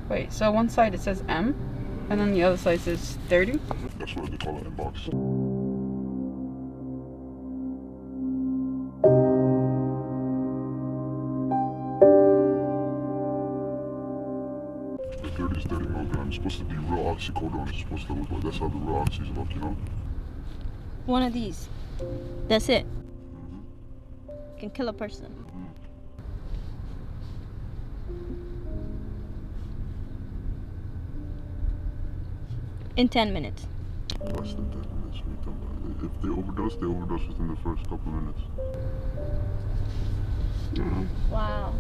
Wait, so one side it says M, and then the other side says 30? That's what they call it in box. The 30 is 30 milligrams. It's supposed to be real Oxycodone. It's supposed to look like that's how the real oxys look, you know? One of these. That's it. Can kill a person. In 10 minutes. Less than 10 minutes. What are you talking about? If they overdose within the first couple of minutes. Wow.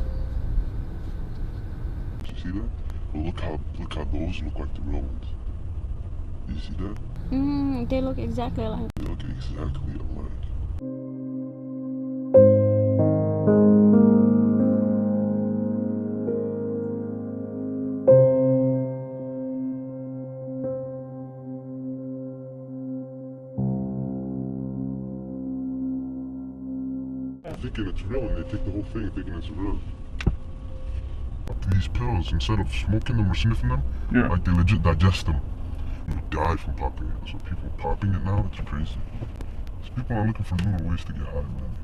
You see that? Well, look how those look like the real ones. You see that? They look exactly alike. They look exactly alike. Thinking it's real, and they take the whole thing thinking it's real. These pills, instead of smoking them or sniffing them, like they legit digest them. You die from popping it. So people popping it now, it's crazy. These people are looking for little ways to get high, man.